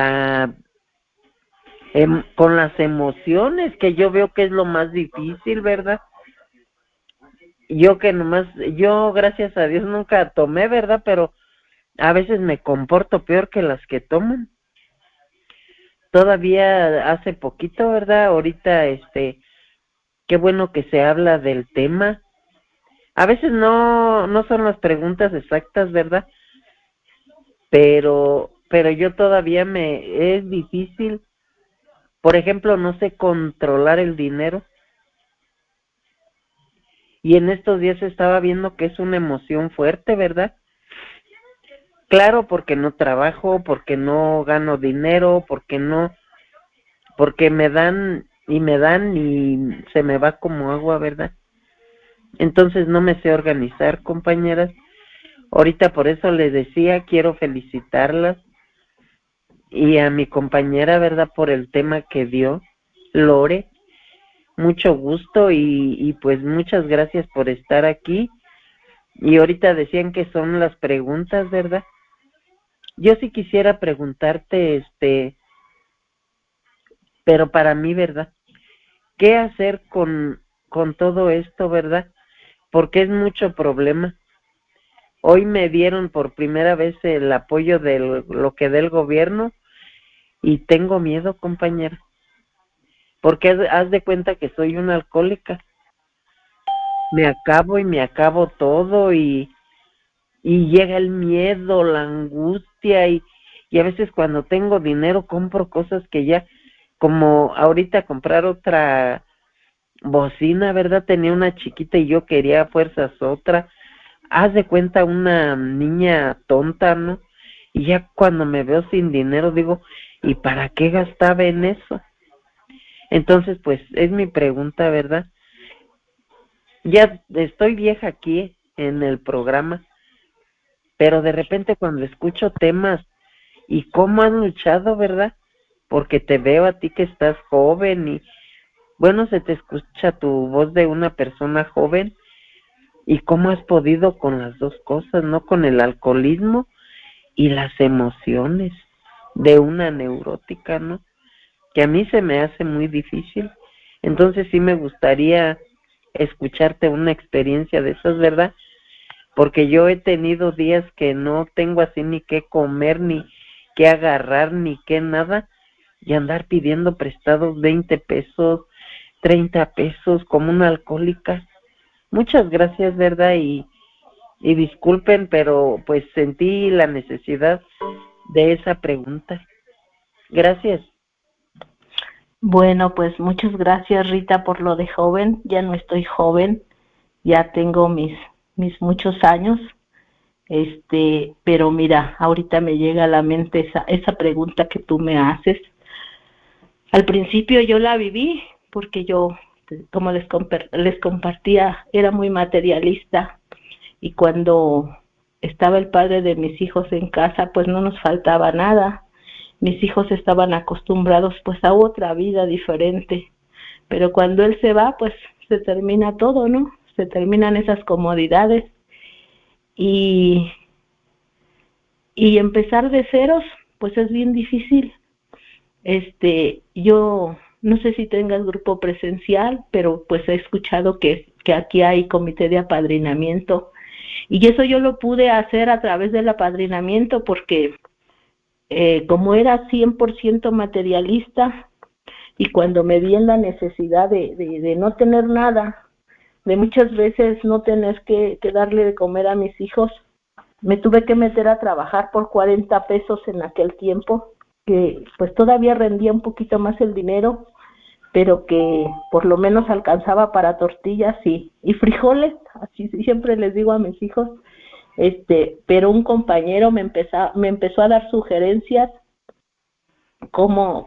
Speaker 4: con las emociones, que yo veo que es lo más difícil, ¿verdad? Yo gracias a Dios nunca tomé, ¿verdad? Pero a veces me comporto peor que las que toman. Todavía hace poquito, ¿verdad? Ahorita, qué bueno que se habla del tema. A veces no son las preguntas exactas, ¿verdad? Pero yo todavía es difícil. Por ejemplo, no sé controlar el dinero. Y en estos días estaba viendo que es una emoción fuerte, ¿verdad? Claro, porque no trabajo, porque no gano dinero, porque me dan y se me va como agua, ¿verdad? Entonces no me sé organizar, compañeras. Ahorita por eso les decía, quiero felicitarlas y a mi compañera, ¿verdad? Por el tema que dio, Lore, mucho gusto y pues muchas gracias por estar aquí. Y ahorita decían que son las preguntas, ¿verdad? Yo sí quisiera preguntarte, pero para mí, ¿verdad? ¿Qué hacer con todo esto, verdad? Porque es mucho problema. Hoy me dieron por primera vez el apoyo de lo que dé el gobierno y tengo miedo, compañera, porque haz de cuenta que soy una alcohólica. Me acabo todo y llega el miedo, la angustia y a veces cuando tengo dinero compro cosas que ya, como ahorita comprar otra bocina, ¿verdad? Tenía una chiquita y yo quería a fuerzas otra. Haz de cuenta una niña tonta, ¿no? Y ya cuando me veo sin dinero digo, ¿y para qué gastaba en eso? Entonces, pues es mi pregunta, ¿verdad? Ya estoy vieja aquí en el programa, pero de repente cuando escucho temas y cómo han luchado, ¿verdad? Porque te veo a ti que estás joven y bueno, se te escucha tu voz de una persona joven y cómo has podido con las dos cosas, ¿no? Con el alcoholismo y las emociones de una neurótica, ¿no? Que a mí se me hace muy difícil. Entonces sí me gustaría escucharte una experiencia de esas, ¿verdad? Porque yo he tenido días que no tengo así ni qué comer, ni qué agarrar, ni qué nada, y andar pidiendo prestados 20 pesos, 30 pesos, como una alcohólica. Muchas gracias, ¿verdad? Y disculpen, pero pues sentí la necesidad de esa pregunta. Gracias.
Speaker 1: Bueno, pues muchas gracias, Rita, por lo de joven. Ya no estoy joven, ya tengo mis muchos años. Pero mira, ahorita me llega a la mente esa pregunta que tú me haces. Al principio yo la viví porque yo, como les compartía, era muy materialista y cuando estaba el padre de mis hijos en casa, pues no nos faltaba nada. Mis hijos estaban acostumbrados pues a otra vida diferente, pero cuando él se va, pues se termina todo, ¿no? Se terminan esas comodidades y empezar de ceros, pues es bien difícil. Yo no sé si tengas grupo presencial, pero pues he escuchado que aquí hay comité de apadrinamiento y eso yo lo pude hacer a través del apadrinamiento porque como era 100% materialista y cuando me vi en la necesidad de no tener nada, de muchas veces no tener que darle de comer a mis hijos, me tuve que meter a trabajar por 40 pesos en aquel tiempo, que pues todavía rendía un poquito más el dinero, pero que por lo menos alcanzaba para tortillas y frijoles, así siempre les digo a mis hijos. Pero un compañero me empezó a dar sugerencias cómo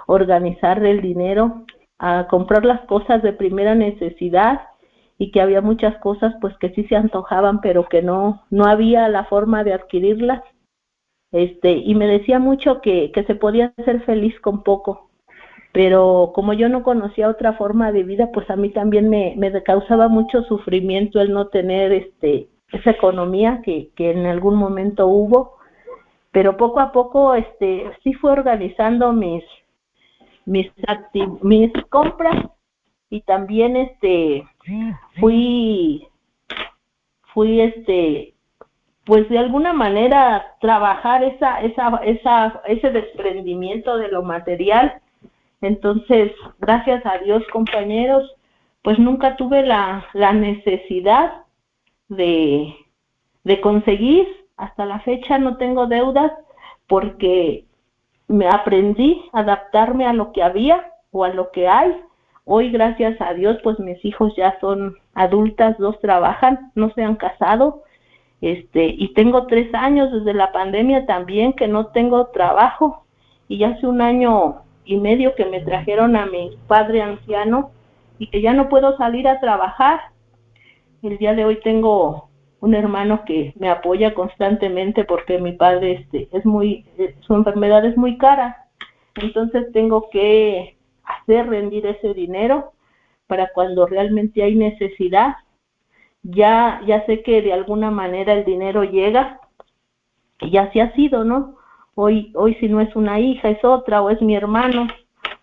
Speaker 1: organizar el dinero, a comprar las cosas de primera necesidad y que había muchas cosas pues que sí se antojaban pero que no había la forma de adquirirlas. Y me decía mucho que se podía ser feliz con poco, pero como yo no conocía otra forma de vida, pues a mí también me causaba mucho sufrimiento el no tener esa economía que en algún momento hubo, pero poco a poco sí fue organizando mis compras y también fui pues de alguna manera trabajar ese desprendimiento de lo material. Entonces, gracias a Dios, compañeros, pues nunca tuve la necesidad de conseguir. Hasta la fecha no tengo deudas porque me aprendí a adaptarme a lo que había o a lo que hay. Hoy, gracias a Dios, pues mis hijos ya son adultas, 2 trabajan, no se han casado, y tengo 3 años desde la pandemia también que no tengo trabajo, y hace 1 año y medio que me trajeron a mi padre anciano y que ya no puedo salir a trabajar. El día de hoy tengo un hermano que me apoya constantemente porque mi padre su enfermedad es muy cara, entonces tengo que hacer rendir ese dinero para cuando realmente hay necesidad. Ya sé que de alguna manera el dinero llega, y así ha sido, ¿no? Hoy si no es una hija, es otra, o es mi hermano,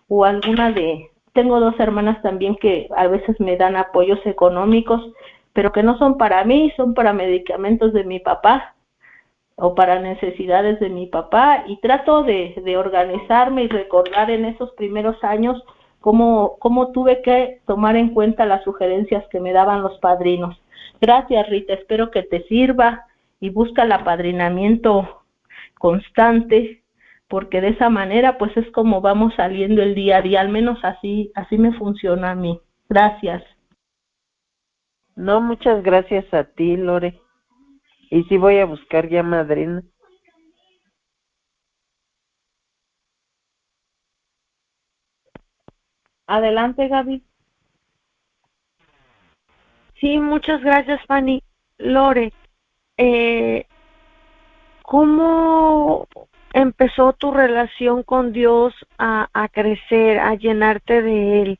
Speaker 1: o tengo dos hermanas también que a veces me dan apoyos económicos, pero que no son para mí, son para medicamentos de mi papá, o para necesidades de mi papá, y trato de organizarme y recordar en esos primeros años cómo tuve que tomar en cuenta las sugerencias que me daban los padrinos. Gracias, Rita, espero que te sirva y busca el apadrinamiento constante, porque de esa manera pues es como vamos saliendo el día a día, al menos así me funciona a mí. Gracias.
Speaker 4: No, muchas gracias a ti, Lore. Y sí voy a buscar ya madrina.
Speaker 2: Adelante, Gaby.
Speaker 5: Sí, muchas gracias, Fanny. Lore, ¿cómo empezó tu relación con Dios a crecer, a llenarte de Él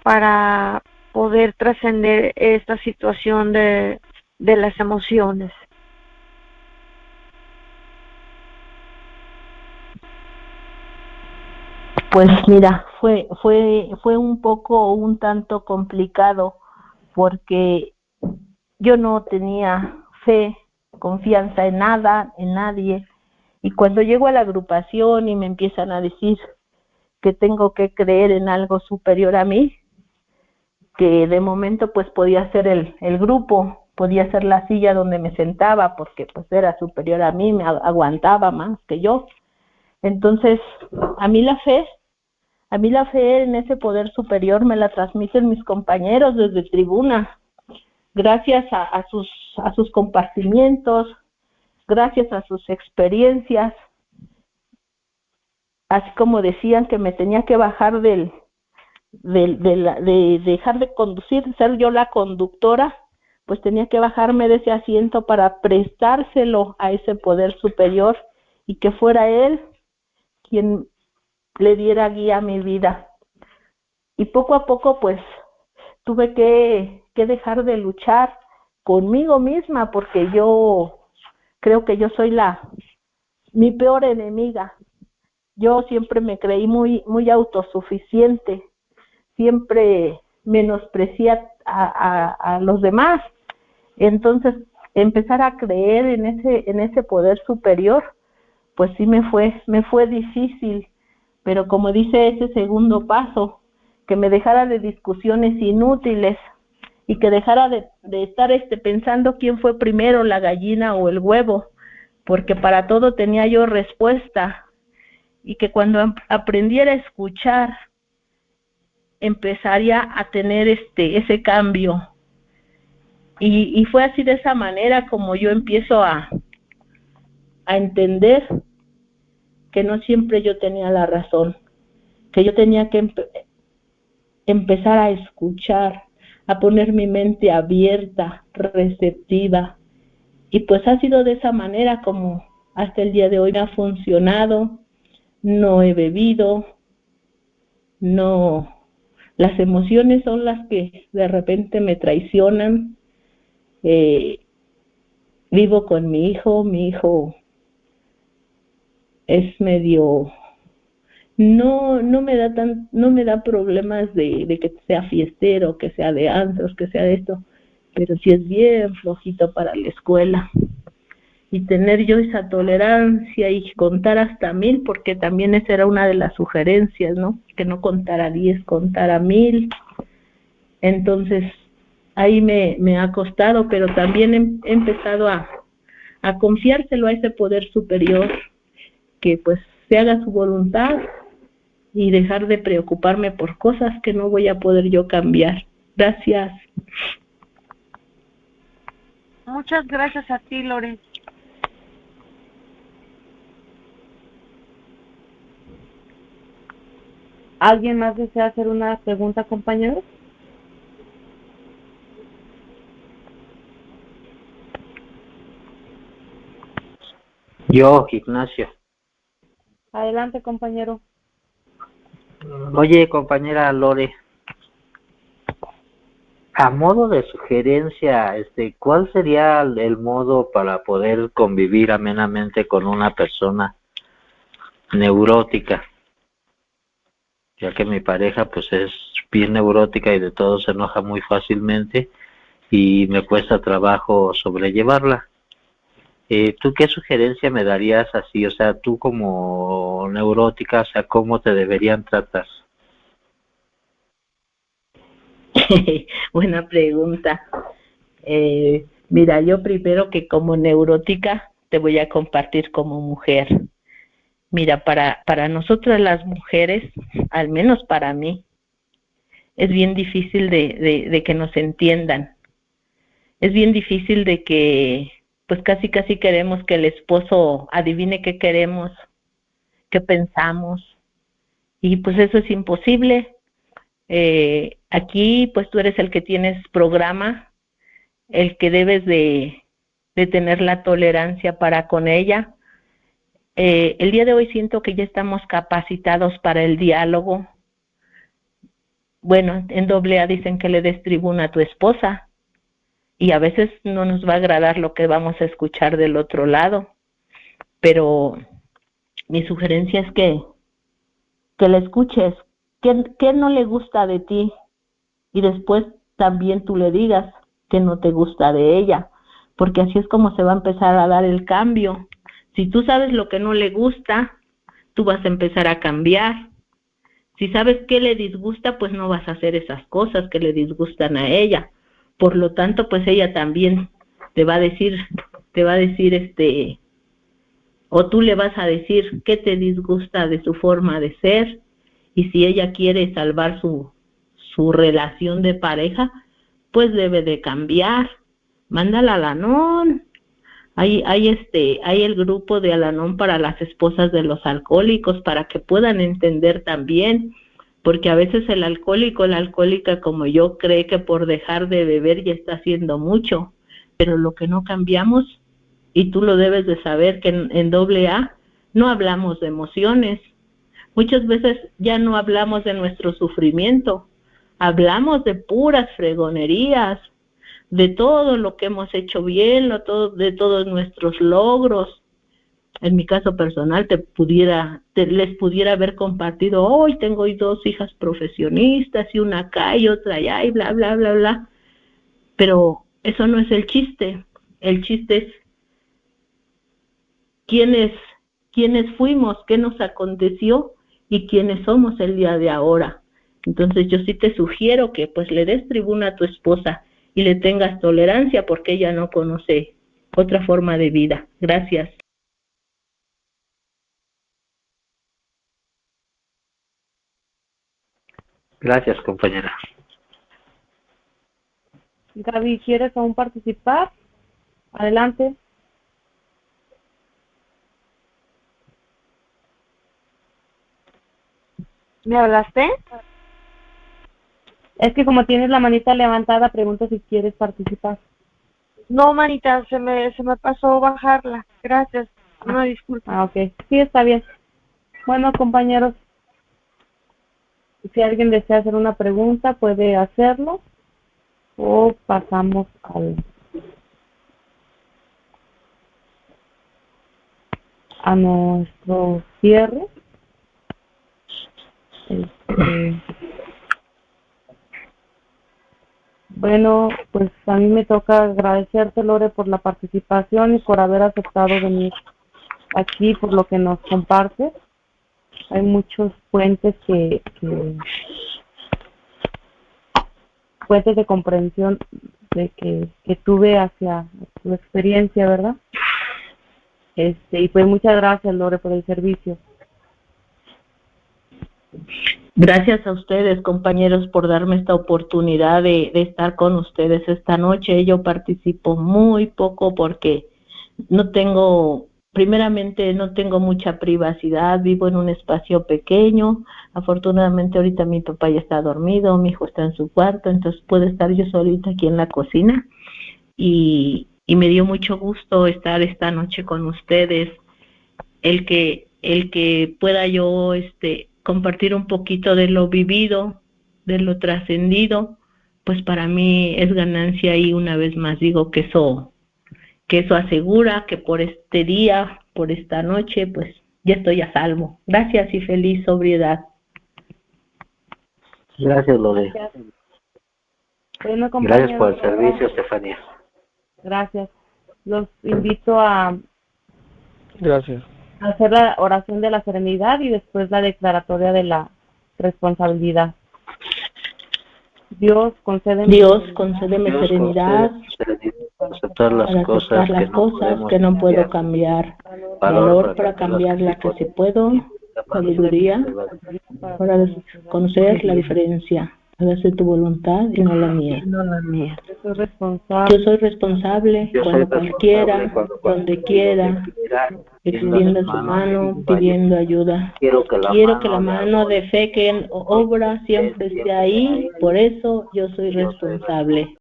Speaker 5: para poder trascender esta situación de las emociones?
Speaker 1: Pues mira, fue un tanto complicado porque yo no tenía fe, confianza en nada, en nadie, y cuando llego a la agrupación y me empiezan a decir que tengo que creer en algo superior a mí, que de momento pues podía ser el grupo, podía ser la silla donde me sentaba porque pues era superior a mí, me aguantaba más que yo. Entonces, a mí la fe en ese poder superior me la transmiten mis compañeros desde tribuna, gracias a sus compartimientos, gracias a sus experiencias, así como decían que me tenía que bajar de dejar de conducir, ser yo la conductora, pues tenía que bajarme de ese asiento para prestárselo a ese poder superior y que fuera él quien le diera guía a mi vida. Y poco a poco pues tuve que dejar de luchar conmigo misma porque yo creo que yo soy mi peor enemiga. Yo siempre me creí muy autosuficiente, siempre menosprecié a los demás. Entonces, empezar a creer en ese poder superior, pues sí me fue difícil, pero como dice ese segundo paso, que me dejara de discusiones inútiles y que dejara de estar pensando quién fue primero, la gallina o el huevo, porque para todo tenía yo respuesta, y que cuando aprendiera a escuchar empezaría a tener ese cambio, y fue así, de esa manera como yo empiezo a entender que no siempre yo tenía la razón, que yo tenía que empezar a escuchar, a poner mi mente abierta, receptiva, y pues ha sido de esa manera como hasta el día de hoy me ha funcionado. No he bebido, no, las emociones son las que de repente me traicionan. Vivo con mi hijo es medio, no me da problemas de que sea fiestero, que sea de antros, que sea de esto, pero sí es bien flojito para la escuela. Y tener yo esa tolerancia y contar hasta 1000, porque también esa era una de las sugerencias, ¿no? Que no contara 10, contara 1000. Entonces, ahí me ha costado, pero también he empezado a confiárselo a ese poder superior, que pues se haga su voluntad y dejar de preocuparme por cosas que no voy a poder yo cambiar. Gracias.
Speaker 5: Muchas gracias a ti, Lore.
Speaker 2: ¿Alguien más desea hacer una pregunta, compañeros?
Speaker 3: Yo, Ignacio.
Speaker 2: Adelante, compañero.
Speaker 3: Oye, compañera Lore, a modo de sugerencia, ¿cuál sería el modo para poder convivir amenamente con una persona neurótica? Ya que mi pareja pues es bien neurótica y de todo se enoja muy fácilmente y me cuesta trabajo sobrellevarla. ¿Tú qué sugerencia me darías así? O sea, tú como neurótica, o sea, ¿cómo te deberían tratar?
Speaker 1: Buena pregunta. Mira, yo primero que como neurótica te voy a compartir como mujer. Mira, para nosotras las mujeres, al menos para mí, es bien difícil de que nos entiendan. Es bien difícil de que, pues casi queremos que el esposo adivine qué queremos, qué pensamos, y pues eso es imposible. Aquí, pues tú eres el que tienes programa, el que debes de tener la tolerancia para con ella. El día de hoy siento que ya estamos capacitados para el diálogo. Bueno, en AA dicen que le des tribuna a tu esposa y a veces no nos va a agradar lo que vamos a escuchar del otro lado, pero mi sugerencia es que la escuches, qué no le gusta de ti y después también tú le digas que no te gusta de ella, porque así es como se va a empezar a dar el cambio. Si tú sabes lo que no le gusta, tú vas a empezar a cambiar. Si sabes qué le disgusta, pues no vas a hacer esas cosas que le disgustan a ella. Por lo tanto, pues ella también te va a decir, o tú le vas a decir qué te disgusta de su forma de ser, y si ella quiere salvar su relación de pareja, pues debe de cambiar. Mándala a Al-Anon. Hay el grupo de Al-Anon para las esposas de los alcohólicos, para que puedan entender también, porque a veces el alcohólico, la alcohólica como yo, cree que por dejar de beber ya está haciendo mucho, pero lo que no cambiamos, y tú lo debes de saber, que en AA no hablamos de emociones. Muchas veces ya no hablamos de nuestro sufrimiento, hablamos de puras fregonerías, de todo lo que hemos hecho bien, de todos nuestros logros. En mi caso personal les pudiera haber compartido, hoy tengo 2 hijas profesionistas y una acá y otra allá y bla, bla, bla, bla. Pero eso no es el chiste. El chiste es quiénes fuimos, qué nos aconteció y quiénes somos el día de ahora. Entonces yo sí te sugiero que pues le des tribuna a tu esposa y le tengas tolerancia, porque ella no conoce otra forma de vida. Gracias.
Speaker 3: Gracias, compañera.
Speaker 2: Gaby, ¿quieres aún participar? Adelante.
Speaker 5: ¿Me hablaste?
Speaker 2: Es que como tienes la manita levantada, pregunto si quieres participar.
Speaker 5: No, manita, se me pasó bajarla. Gracias. No, disculpa.
Speaker 2: Ok. Sí, está bien. Bueno, compañeros, si alguien desea hacer una pregunta, puede hacerlo. O pasamos a nuestro cierre. Bueno, pues a mí me toca agradecerte, Lore, por la participación y por haber aceptado venir aquí, por lo que nos compartes. Hay muchos puentes puentes de comprensión que tuve hacia tu experiencia, ¿verdad? Y pues muchas gracias, Lore, por el servicio.
Speaker 1: Gracias a ustedes, compañeros, por darme esta oportunidad de estar con ustedes esta noche. Yo participo muy poco porque primeramente no tengo mucha privacidad, vivo en un espacio pequeño. Afortunadamente ahorita mi papá ya está dormido, mi hijo está en su cuarto, entonces puedo estar yo solita aquí en la cocina. Y me dio mucho gusto estar esta noche con ustedes. el que pueda yo compartir un poquito de lo vivido, de lo trascendido, pues para mí es ganancia. Y una vez más digo que eso asegura que por este día, por esta noche, pues ya estoy a salvo. Gracias y feliz sobriedad.
Speaker 3: Gracias, Lore.
Speaker 2: Bueno,
Speaker 3: Gracias por el
Speaker 2: compañeros,
Speaker 3: servicio, Estefanía.
Speaker 2: gracias. Los invito a
Speaker 6: Gracias.
Speaker 2: hacer la oración de la serenidad y después la declaratoria de la responsabilidad. Dios, concédeme
Speaker 1: serenidad
Speaker 3: para aceptar las
Speaker 1: para
Speaker 3: cosas
Speaker 1: aceptar las cosas que no puedo cambiar, valor para cambiar las que sí puedo, sabiduría para conocer la diferencia, para hacer tu voluntad y no la mía.
Speaker 4: No la mía.
Speaker 2: Yo soy responsable.
Speaker 1: Yo soy responsable cuando cualquiera, donde quiera, extienda su mano pidiendo ayuda. Quiero que la mano de fe que obra siempre esté ahí, por eso yo soy responsable.